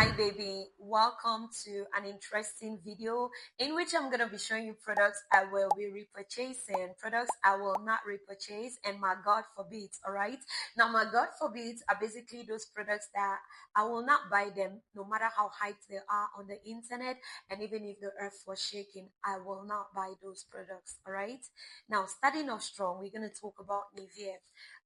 Hi baby, welcome to an interesting video in which I'm going to be showing you products I will be repurchasing, products I will not repurchase, and my God forbids. All right, now my God forbids are basically those products that I will not buy them no matter how hyped they are on the internet, and even if the earth was shaking, I will not buy those products. All right, now starting off strong, we're going to talk about Nivea.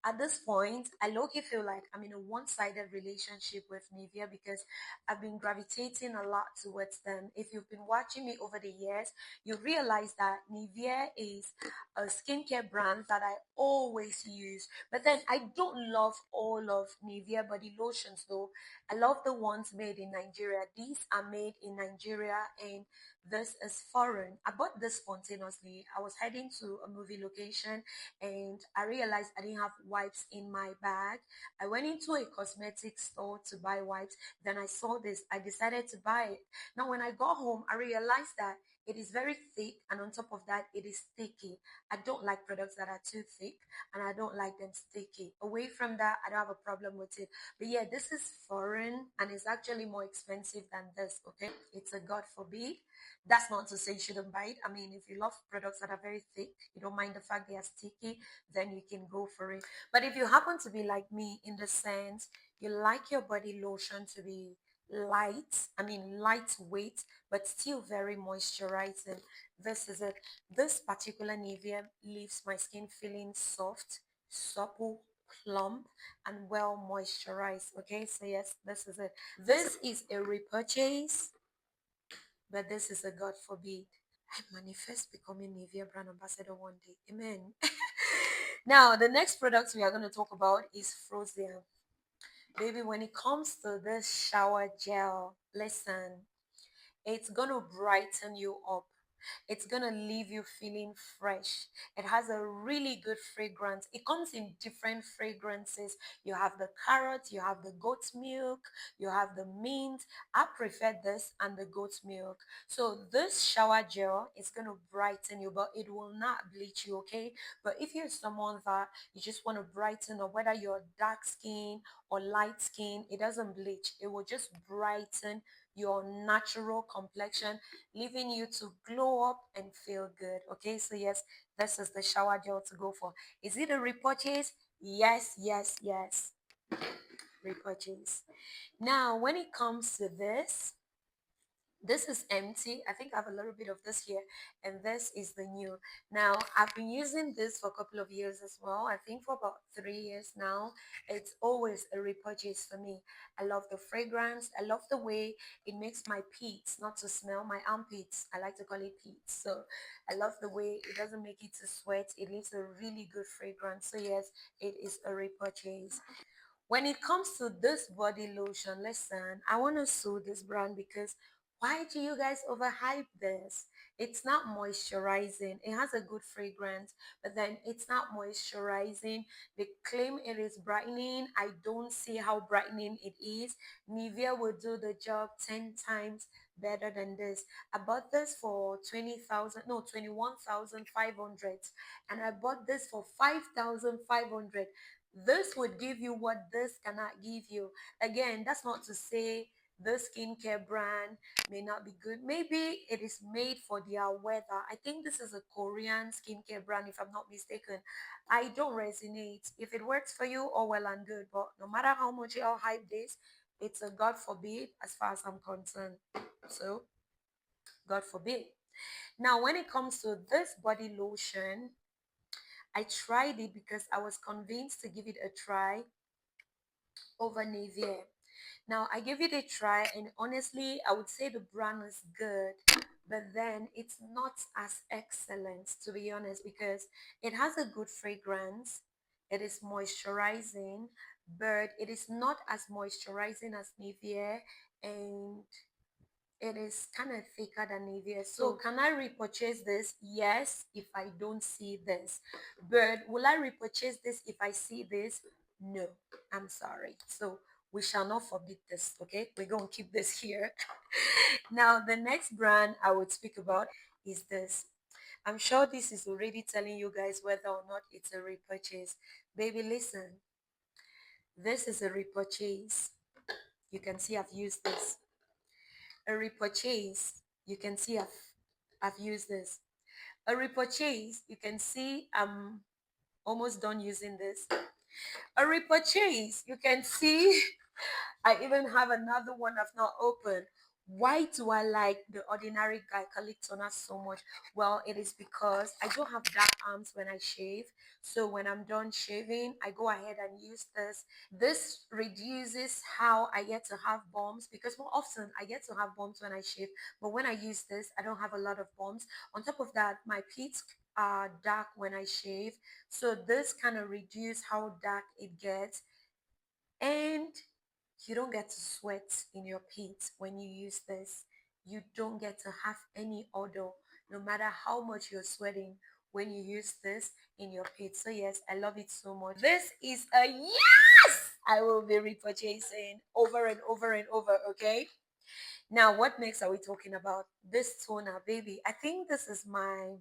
At this point, I low-key feel like I'm in a one-sided relationship with Nivea because I've been gravitating a lot towards them. If you've been watching me over the years, you realize that Nivea is a skincare brand that I always use. But then I don't love all of Nivea body lotions though. I love the ones made in Nigeria. These are made in Nigeria and this is foreign. I bought this spontaneously. I was heading to a movie location and I realized I didn't have wipes in my bag. I went into a cosmetic store to buy wipes. Then I saw this. I decided to buy it. Now, when I got home, I realized that it is very thick, and on top of that, it is sticky. I don't like products that are too thick, and I don't like them sticky. Away from that, I don't have a problem with it. But yeah, this is foreign, and it's actually more expensive than this. Okay, it's a God forbid. That's not to say you shouldn't buy it. I mean, if you love products that are very thick, you don't mind the fact they are sticky, then you can go for it. But if you happen to be like me in the sense you like your body lotion to be lightweight, but still very moisturizing, this is it. This particular Nivea leaves my skin feeling soft, supple, plump, and well moisturized. Okay, so yes, this is it. This is a repurchase, but this is a God forbid. I manifest becoming Nivea brand ambassador one day. Amen. Now, the next product we are going to talk about is Frozen. Baby, when it comes to this shower gel, listen, it's going to brighten you up. It's gonna leave you feeling fresh. It has a really good fragrance. It comes in different fragrances. You have the carrot, you have the goat milk, you have the mint. I prefer this and the goat milk. So this shower gel is gonna brighten you, but it will not bleach you, okay? But if you're someone that you just want to brighten, or whether you're dark skin or light skin, it doesn't bleach. It will just brighten your natural complexion, leaving you to glow up and feel good. Okay, so yes, this is the shower gel to go for. Is it a repurchase? Yes, yes, yes. Repurchase. Now, when it comes to this is empty. I think I have a little bit of this here, and this is the new. Now, I've been using this for a couple of years as well. I think for about 3 years now. It's always a repurchase for me. I love the fragrance. I love the way it makes my pits not to smell, my armpits. I like to call it pits. So I love the way it doesn't make it to sweat. It leaves a really good fragrance. So yes, it is a repurchase. When it comes to this body lotion, listen, I want to sue this brand because why do you guys overhype this? It's not moisturizing. It has a good fragrance, but then it's not moisturizing. They claim it is brightening. I don't see how brightening it is. Nivea will do the job 10 times better than this. I bought this for 20,000, no, 21,500, and I bought this for 5,500. This would give you what this cannot give you. Again, that's not to say the skincare brand may not be good. Maybe it is made for their weather. I think this is a Korean skincare brand, if I'm not mistaken. I don't resonate. If it works for you, all well and good. But no matter how much y'all hype this, it's a God forbid as far as I'm concerned. So, God forbid. Now, when it comes to this body lotion, I tried it because I was convinced to give it a try over Nivea. Now, I gave it a try, and honestly, I would say the brand is good, but then it's not as excellent, to be honest, because it has a good fragrance, it is moisturizing, but it is not as moisturizing as Nivea, and it is kind of thicker than Nivea. So can I repurchase this? Yes, if I don't see this. But will I repurchase this if I see this? No, I'm sorry. So we shall not forbid this, okay? We're going to keep this here. Now, the next brand I would speak about is this. I'm sure this is already telling you guys whether or not it's a repurchase. Baby, listen. This is a repurchase. You can see I've used this. A repurchase, you can see I've used this. A repurchase, you can see I'm almost done using this. A repurchase, you can see I even have another one I've not opened. Why do I like the ordinary glycolic toner so much? Well, it is because I don't have dark arms when I shave. So when I'm done shaving, I go ahead and use this. This reduces how I get to have bumps because more often I get to have bumps when I shave. But when I use this, I don't have a lot of bumps. On top of that, my pits are dark when I shave. So this kind of reduce how dark it gets. And you don't get to sweat in your pits when you use this. You don't get to have any odor, no matter how much you're sweating when you use this in your pits. So yes, I love it so much. This is a yes! I will be repurchasing over and over and over, okay? Now, what next are we talking about? This toner, baby. I think this is my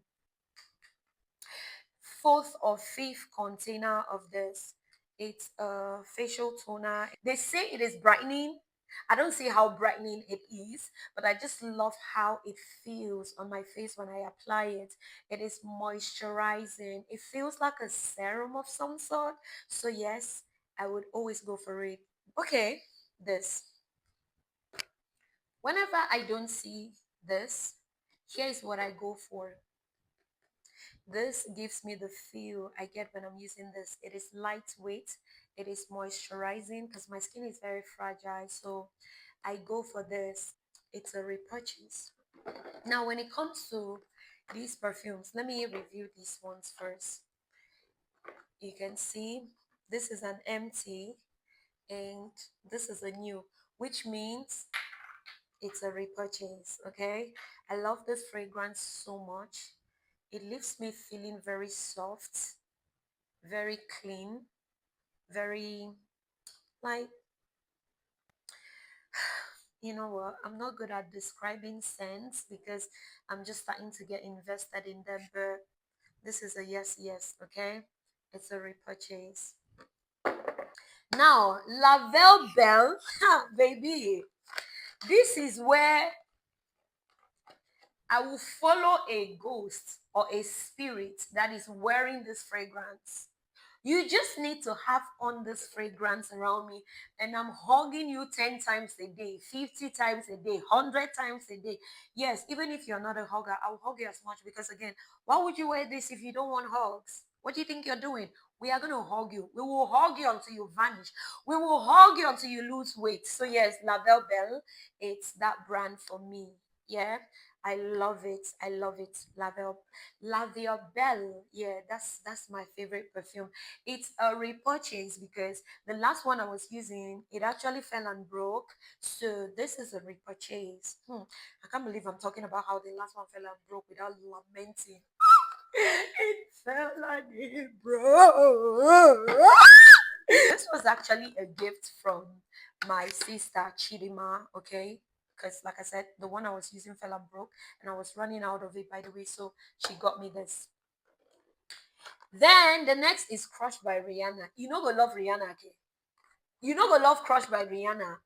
fourth or fifth container of this. It's a facial toner. They say it is brightening. I don't see how brightening it is, but I just love how it feels on my face when I apply it. It is moisturizing. It feels like a serum of some sort. So yes, I would always go for it. Okay, this. Whenever I don't see this, here is what I go for. This gives me the feel I get when I'm using this. It is lightweight, it is moisturizing because my skin is very fragile. So I go for this. It's a repurchase. Now, when it comes to these perfumes, let me review these ones first. You can see this is an empty and this is a new, which means it's a repurchase. Okay, I love this fragrance so much. It leaves me feeling very soft, very clean, very like, you know what? I'm not good at describing scents because I'm just starting to get invested in them. But this is a yes, yes, okay? It's a repurchase. Now, Lavelle Bell, baby, this is where I will follow a ghost or a spirit that is wearing this fragrance. You just need to have on this fragrance around me, and I'm hugging you 10 times a day, 50 times a day, 100 times a day. Yes, even if you're not a hugger, I'll hug you as much because, again, why would you wear this if you don't want hugs? What do you think you're doing? We are going to hug you. We will hug you until you vanish. We will hug you until you lose weight. So, yes, Lavelle Bell, it's that brand for me. Yeah, I love it. I love it. Lavelle Bell. Yeah, that's my favorite perfume. It's a repurchase because the last one I was using, it actually fell and broke. So this is a repurchase. I can't believe I'm talking about how the last one fell and broke without lamenting. It fell and it broke. This was actually a gift from my sister Chidima, okay? Because like I said, the one I was using fell and broke and I was running out of it, by the way. So she got me this. Then the next is Crushed by Rihanna. You know, go love Rihanna, okay? You know, go love Crushed by Rihanna.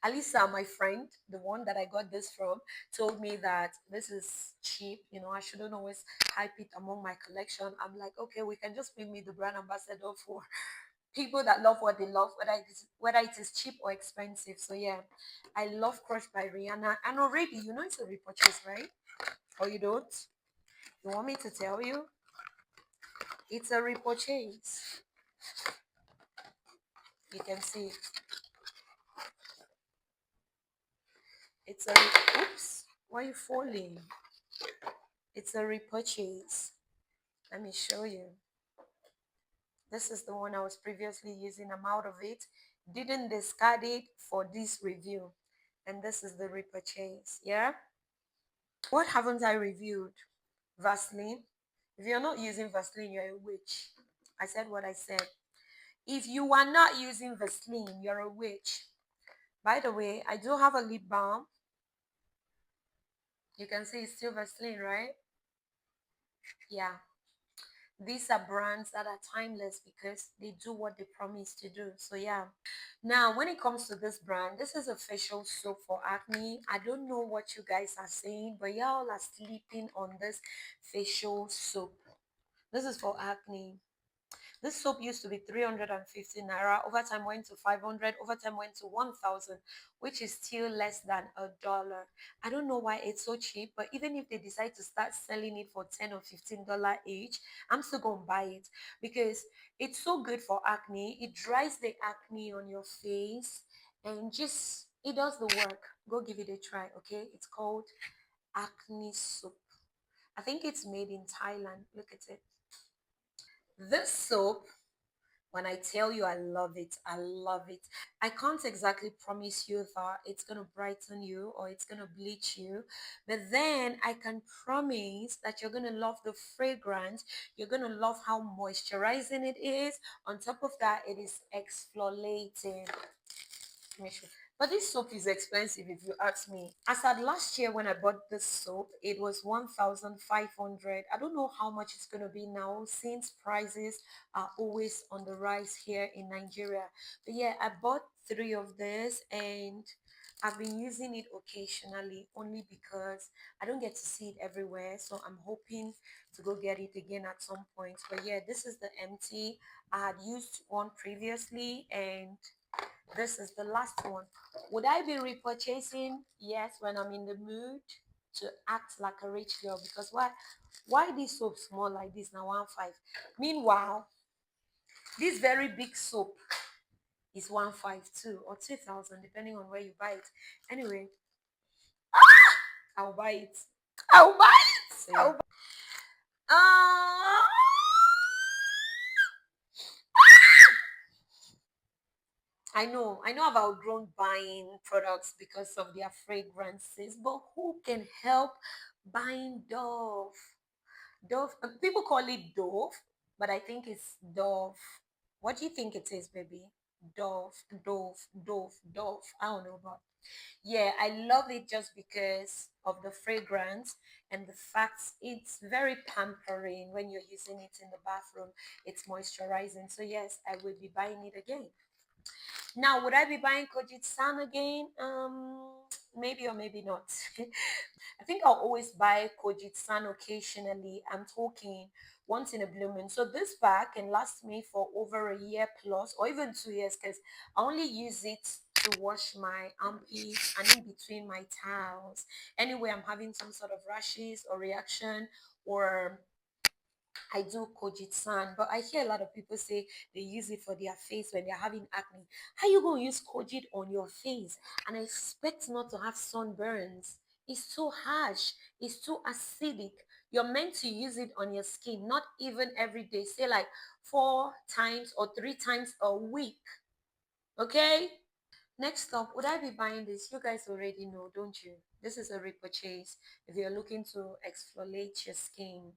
Alisa, my friend, the one that I got this from, told me that this is cheap. You know, I shouldn't always hype it among my collection. I'm like, okay, we can just make me the brand ambassador for people that love what they love, whether it is cheap or expensive. So yeah, I love Crushed by Rihanna. And already, you know, it's a repurchase, right? Or you don't? You want me to tell you? It's a repurchase. You can see it's a oops. Why are you falling? It's a repurchase. Let me show you. This is the one I was previously using. I'm out of it. Didn't discard it for this review. And this is the repurchase. Yeah. What haven't I reviewed? Vaseline. If you're not using Vaseline, you're a witch. I said what I said. If you are not using Vaseline, you're a witch. By the way, I do have a lip balm. You can see it's still Vaseline, right? Yeah. These are brands that are timeless because they do what they promise to do. So yeah. Now, when it comes to this brand, this is a facial soap for acne. I don't know what you guys are saying, but y'all are sleeping on this facial soap. This is for acne. This soap used to be 350 naira. Over time went to 500. Over time went to 1,000, which is still less than $1. I don't know why it's so cheap, but even if they decide to start selling it for 10 or $15 each, I'm still gonna buy it because it's so good for acne. It dries the acne on your face and just it does the work. Go give it a try, okay? It's called acne soap. I think it's made in Thailand. Look at it. This soap, when I tell you I love it, I love it. I can't exactly promise you that it's going to brighten you or it's going to bleach you, but then I can promise that you're going to love the fragrance. You're going to love how moisturizing it is. On top of that, it is exfoliating. But this soap is expensive if you ask me. As at last year when I bought this soap, it was 1,500. I don't know how much it's going to be now since prices are always on the rise here in Nigeria. But yeah, I bought three of this and I've been using it occasionally only because I don't get to see it everywhere. So I'm hoping to go get it again at some point. But yeah, this is the empty. I had used one previously and this is the last one. Would I be repurchasing? Yes, when I'm in the mood to act like a rich girl. Because why this soap small like this now 1.5? Meanwhile, this very big soap is 1.52 or 2,000 depending on where you buy it. Anyway, I'll buy it. I'll buy it. So, yeah. Uh, I know I've outgrown buying products because of their fragrances, but who can help buying Dove? Dove, people call it Dove, but I think it's Dove. What do you think it is, baby? Dove, Dove, Dove, Dove. I don't know, but yeah, I love it just because of the fragrance and the fact it's very pampering when you're using it in the bathroom. It's moisturizing. So yes, I will be buying it again. Now, would I be buying Kojit San again? Maybe or maybe not. I think I'll always buy Kojit San occasionally. I'm talking once in a blue moon. So this bag can last me for over a year plus or even 2 years because I only use it to wash my armpits and in between my towels. Anyway, I'm having some sort of rashes or reaction or I do Kojitsan, but I hear a lot of people say they use it for their face when they're having acne. How you gonna use Kojit on your face and expect not to have sunburns? It's too harsh. It's too acidic. You're meant to use it on your skin, not even every day. Say like 4 times or 3 times a week. Okay? Next up, would I be buying this? You guys already know, don't you? This is a repurchase. If you're looking to exfoliate your skin,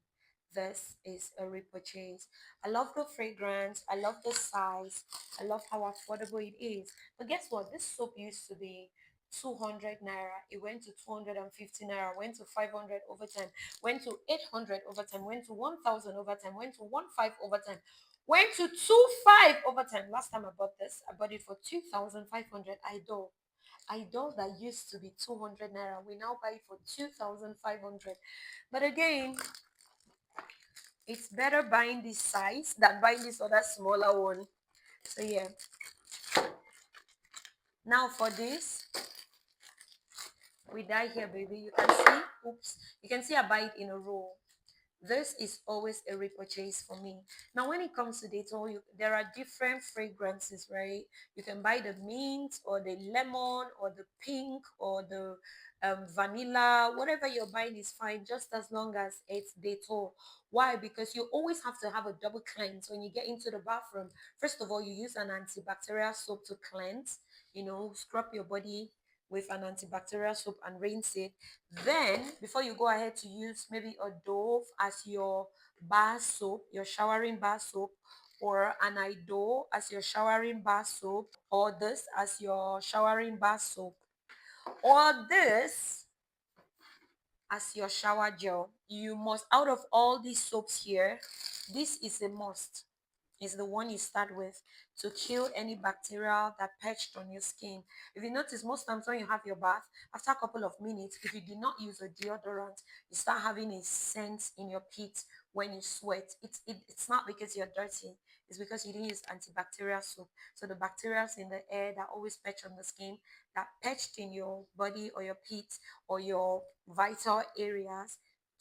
this is a repurchase. I love the fragrance. I love the size. I love how affordable it is. But guess what? This soap used to be 200 naira. It went to 250 naira, went to 500 over time, went to 800 over time, went to 1,000 over time, went to 1,500 over time. Went to 2,500 over time. Last time I bought this, I bought it for 2,500. Idol that used to be 200 naira. We now buy it for 2,500. But again, it's better buying this size than buying this other smaller one. So yeah. Now for this, we die here, baby. You can see, oops, you can see I buy it in a row. This is always a repurchase for me. Now, when it comes to Dettol, there are different fragrances, right? You can buy the mint or the lemon or the pink or the vanilla. Whatever you're buying is fine, just as long as it's Dettol. Why? Because you always have to have a double cleanse when you get into the bathroom. First of all, you use an antibacterial soap to cleanse. Scrub your body with an antibacterial soap and rinse it. Then, before you go ahead to use maybe a Dove as your bar soap, your showering bar soap, or an Idol as your showering bar soap, or this as your showering bar soap, or this as your shower gel. You must, out of all these soaps here, This is a must. Is the one you start with to kill any bacteria that perched on your skin. If you notice, most times when you have your bath, after a couple of minutes, if you did not use a deodorant, you start having a scent in your pits when you sweat. It's not because you're dirty, it's because you didn't use antibacterial soap. So the bacteria in the air that always perch on the skin, that perched in your body or your pits or your vital areas,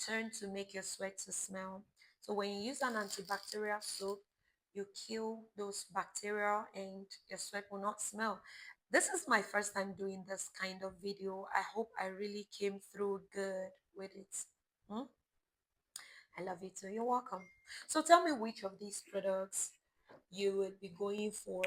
turn to make your sweat to smell. So when you use an antibacterial soap, you kill those bacteria and your sweat will not smell. This is my first time doing this kind of video. I hope I really came through good with it. Hmm? I love you too. You're welcome. So tell me which of these products you would be going for.